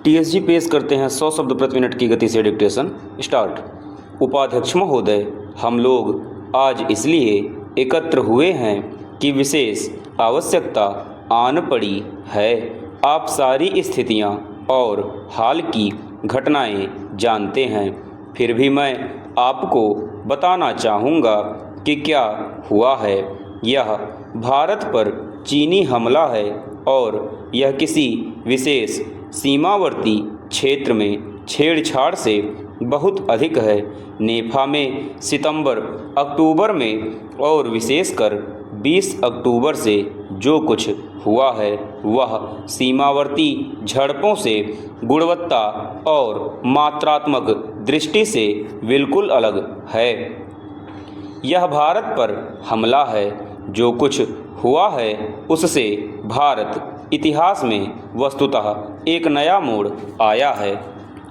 TSG पेश करते हैं 100 शब्द प्रति मिनट की गति से डिक्टेशन। स्टार्ट। उपाध्यक्ष महोदय, हम लोग आज इसलिए एकत्र हुए हैं कि विशेष आवश्यकता आन पड़ी है। आप सारी स्थितियां और हाल की घटनाएं जानते हैं, फिर भी मैं आपको बताना चाहूँगा कि क्या हुआ है। यह भारत पर चीनी हमला है और यह किसी विशेष सीमावर्ती क्षेत्र में छेड़छाड़ से बहुत अधिक है। नेफा में सितंबर अक्टूबर में और विशेषकर 20 अक्टूबर से जो कुछ हुआ है वह सीमावर्ती झड़पों से गुणवत्ता और मात्रात्मक दृष्टि से बिल्कुल अलग है। यह भारत पर हमला है। जो कुछ हुआ है उससे भारत इतिहास में वस्तुतः एक नया मोड़ आया है।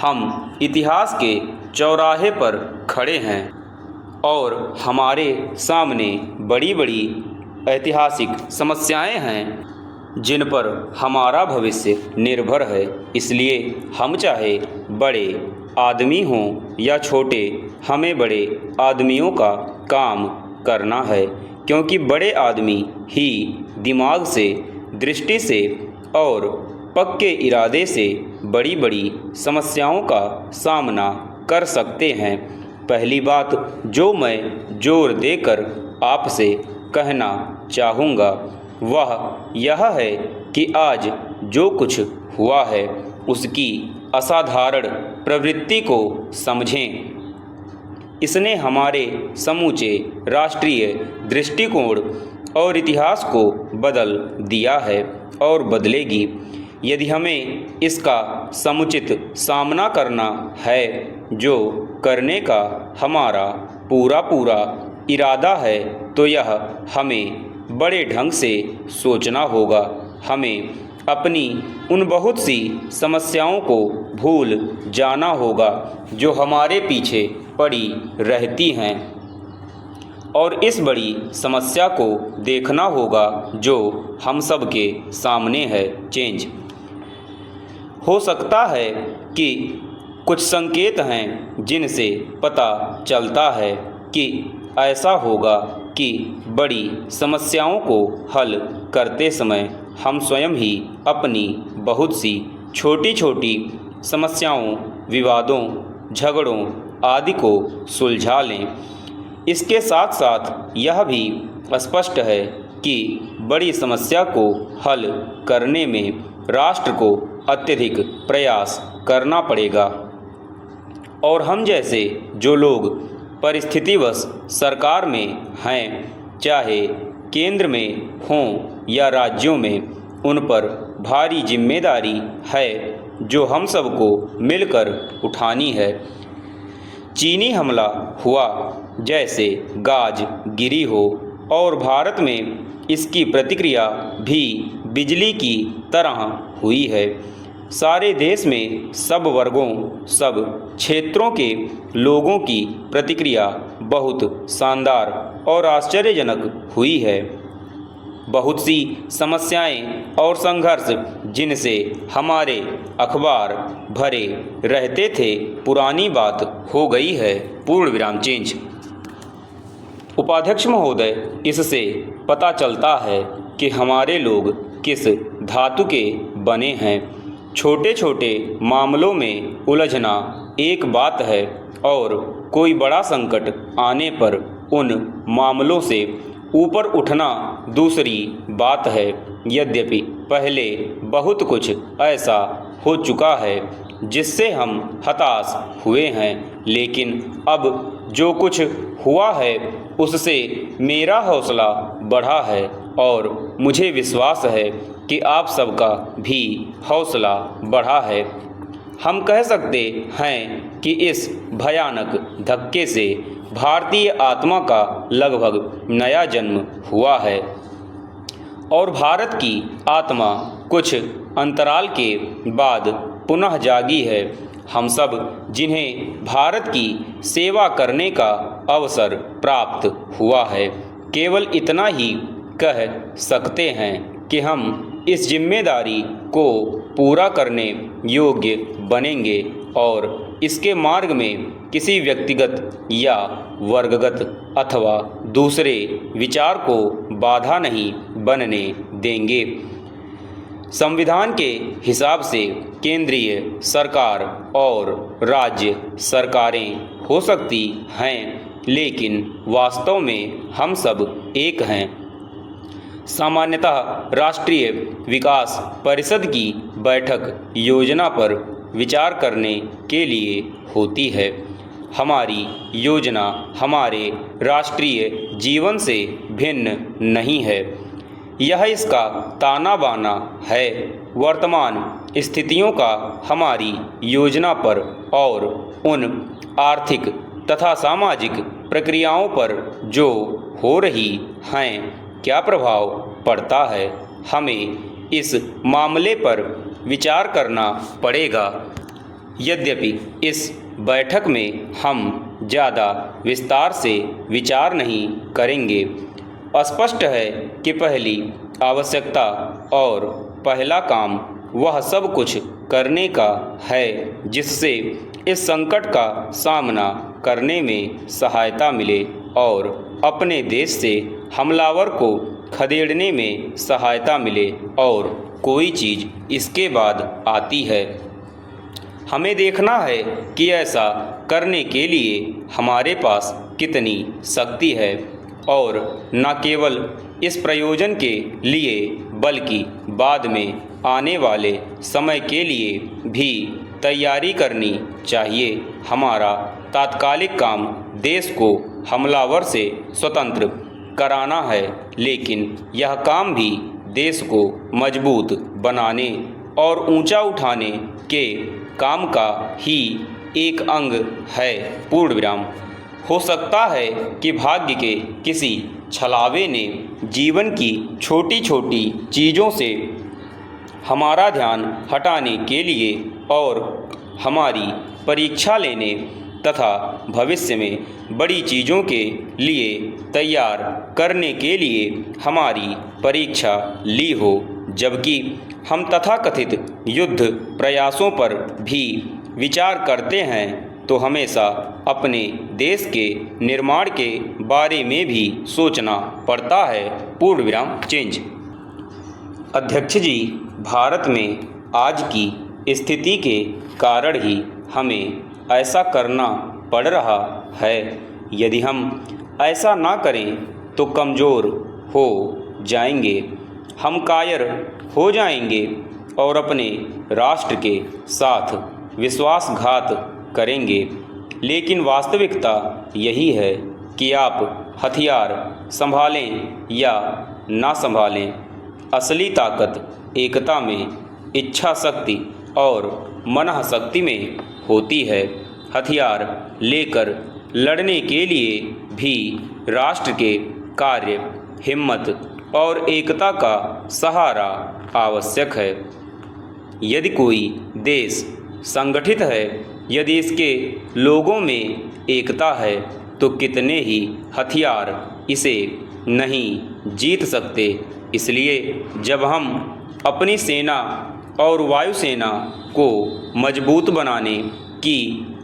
हम इतिहास के चौराहे पर खड़े हैं और हमारे सामने बड़ी बड़ी ऐतिहासिक समस्याएं हैं जिन पर हमारा भविष्य निर्भर है। इसलिए हम चाहे बड़े आदमी हों या छोटे, हमें बड़े आदमियों का काम करना है, क्योंकि बड़े आदमी ही दिमाग से, दृष्टि से और पक्के इरादे से बड़ी बड़ी समस्याओं का सामना कर सकते हैं। पहली बात जो मैं जोर देकर आपसे कहना चाहूँगा वह यह है कि आज जो कुछ हुआ है उसकी असाधारण प्रवृत्ति को समझें। इसने हमारे समूचे राष्ट्रीय दृष्टिकोण और इतिहास को बदल दिया है और बदलेगी। यदि हमें इसका समुचित सामना करना है, जो करने का हमारा पूरा इरादा है, तो यह हमें बड़े ढंग से सोचना होगा। हमें अपनी उन बहुत सी समस्याओं को भूल जाना होगा जो हमारे पीछे पड़ी रहती हैं और इस बड़ी समस्या को देखना होगा जो हम सब के सामने है, चेंज। हो सकता है कि कुछ संकेत हैं जिनसे पता चलता है कि ऐसा होगा कि बड़ी समस्याओं को हल करते समय हम स्वयं ही अपनी बहुत सी छोटी छोटी समस्याओं, विवादों, झगड़ों आदि को सुलझा लें। इसके साथ साथ यह भी स्पष्ट है कि बड़ी समस्या को हल करने में राष्ट्र को अत्यधिक प्रयास करना पड़ेगा और हम जैसे जो लोग परिस्थितिवश सरकार में हैं, चाहे केंद्र में हों या राज्यों में, उन पर भारी जिम्मेदारी है जो हम सबको मिलकर उठानी है। चीनी हमला हुआ जैसे गाज गिरी हो और भारत में इसकी प्रतिक्रिया भी बिजली की तरह हुई है। सारे देश में सब वर्गों, सब क्षेत्रों के लोगों की प्रतिक्रिया बहुत शानदार और आश्चर्यजनक हुई है। बहुत सी समस्याएं और संघर्ष जिनसे हमारे अखबार भरे रहते थे, पुरानी बात हो गई है, पूर्ण विराम, चेंज। उपाध्यक्ष महोदय, इससे पता चलता है कि हमारे लोग किस धातु के बने हैं। छोटे छोटे मामलों में उलझना एक बात है और कोई बड़ा संकट आने पर उन मामलों से ऊपर उठना दूसरी बात है। यद्यपि पहले बहुत कुछ ऐसा हो चुका है जिससे हम हताश हुए हैं, लेकिन अब जो कुछ हुआ है उससे मेरा हौसला बढ़ा है और मुझे विश्वास है कि आप सबका भी हौसला बढ़ा है। हम कह सकते हैं कि इस भयानक धक्के से भारतीय आत्मा का लगभग नया जन्म हुआ है और भारत की आत्मा कुछ अंतराल के बाद पुनः जागी है। हम सब जिन्हें भारत की सेवा करने का अवसर प्राप्त हुआ है, केवल इतना ही कह सकते हैं कि हम इस जिम्मेदारी को पूरा करने योग्य बनेंगे और इसके मार्ग में किसी व्यक्तिगत या वर्गगत अथवा दूसरे विचार को बाधा नहीं बनने देंगे। संविधान के हिसाब से केंद्रीय सरकार और राज्य सरकारें हो सकती हैं, लेकिन वास्तव में हम सब एक हैं। सामान्यतः राष्ट्रीय विकास परिषद की बैठक योजना पर विचार करने के लिए होती है। हमारी योजना हमारे राष्ट्रीय जीवन से भिन्न नहीं है। यह इसका ताना बाना है। वर्तमान स्थितियों का हमारी योजना पर और उन आर्थिक तथा सामाजिक प्रक्रियाओं पर जो हो रही हैं क्या प्रभाव पड़ता है, हमें इस मामले पर विचार करना पड़ेगा। यद्यपि इस बैठक में हम ज़्यादा विस्तार से विचार नहीं करेंगे। स्पष्ट है कि पहली आवश्यकता और पहला काम वह सब कुछ करने का है जिससे इस संकट का सामना करने में सहायता मिले और अपने देश से हमलावर को खदेड़ने में सहायता मिले, और कोई चीज़ इसके बाद आती है। हमें देखना है कि ऐसा करने के लिए हमारे पास कितनी शक्ति है और न केवल इस प्रयोजन के लिए बल्कि बाद में आने वाले समय के लिए भी तैयारी करनी चाहिए। हमारा तात्कालिक काम देश को हमलावर से स्वतंत्र कराना है, लेकिन यह काम भी देश को मजबूत बनाने और ऊंचा उठाने के काम का ही एक अंग है। पूर्ण विराम। हो सकता है कि भाग्य के किसी छलावे ने जीवन की छोटी छोटी चीज़ों से हमारा ध्यान हटाने के लिए और हमारी परीक्षा लेने तथा भविष्य में बड़ी चीज़ों के लिए तैयार करने के लिए हमारी परीक्षा ली हो, जबकि हम तथाकथित युद्ध प्रयासों पर भी विचार करते हैं तो हमेशा अपने देश के निर्माण के बारे में भी सोचना पड़ता है। पूर्ण विराम चेंज। अध्यक्ष जी, भारत में आज की स्थिति के कारण ही हमें ऐसा करना पड़ रहा है। यदि हम ऐसा ना करें तो कमज़ोर हो जाएंगे, हम कायर हो जाएंगे और अपने राष्ट्र के साथ विश्वासघात करेंगे। लेकिन वास्तविकता यही है कि आप हथियार संभालें या ना संभालें, असली ताकत एकता में, इच्छा शक्ति और मनः शक्ति में होती है। हथियार लेकर लड़ने के लिए भी राष्ट्र के कार्य, हिम्मत और एकता का सहारा आवश्यक है। यदि कोई देश संगठित है, यदि इसके लोगों में एकता है, तो कितने ही हथियार इसे नहीं जीत सकते। इसलिए जब हम अपनी सेना और वायुसेना को मजबूत बनाने की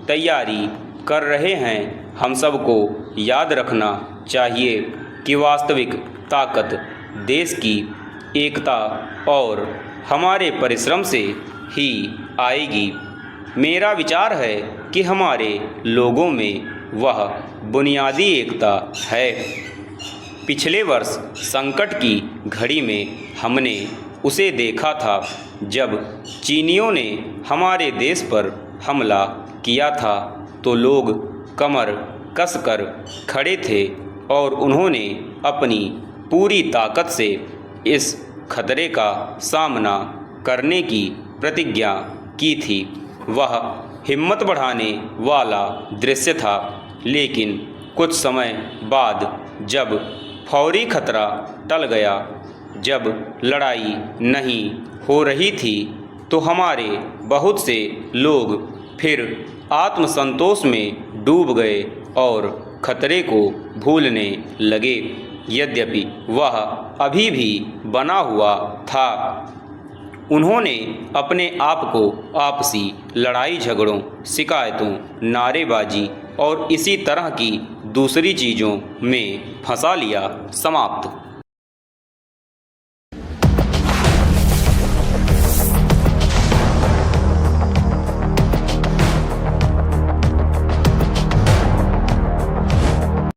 तैयारी कर रहे हैं, हम सबको याद रखना चाहिए कि वास्तविक ताकत देश की एकता और हमारे परिश्रम से ही आएगी। मेरा विचार है कि हमारे लोगों में वह बुनियादी एकता है। पिछले वर्ष संकट की घड़ी में हमने उसे देखा था जब चीनियों ने हमारे देश पर हमला किया था, तो लोग कमर कसकर खड़े थे और उन्होंने अपनी पूरी ताकत से इस खतरे का सामना करने की प्रतिज्ञा की थी। वह हिम्मत बढ़ाने वाला दृश्य था, लेकिन कुछ समय बाद जब फौरी खतरा टल गया, जब लड़ाई नहीं हो रही थी, तो हमारे बहुत से लोग फिर आत्मसंतोष में डूब गए और खतरे को भूलने लगे। यद्यपि वह अभी भी बना हुआ था। उन्होंने अपने आप को आपसी लड़ाई झगड़ों, शिकायतों, नारेबाजी और इसी तरह की दूसरी चीज़ों में फंसा लिया। समाप्त।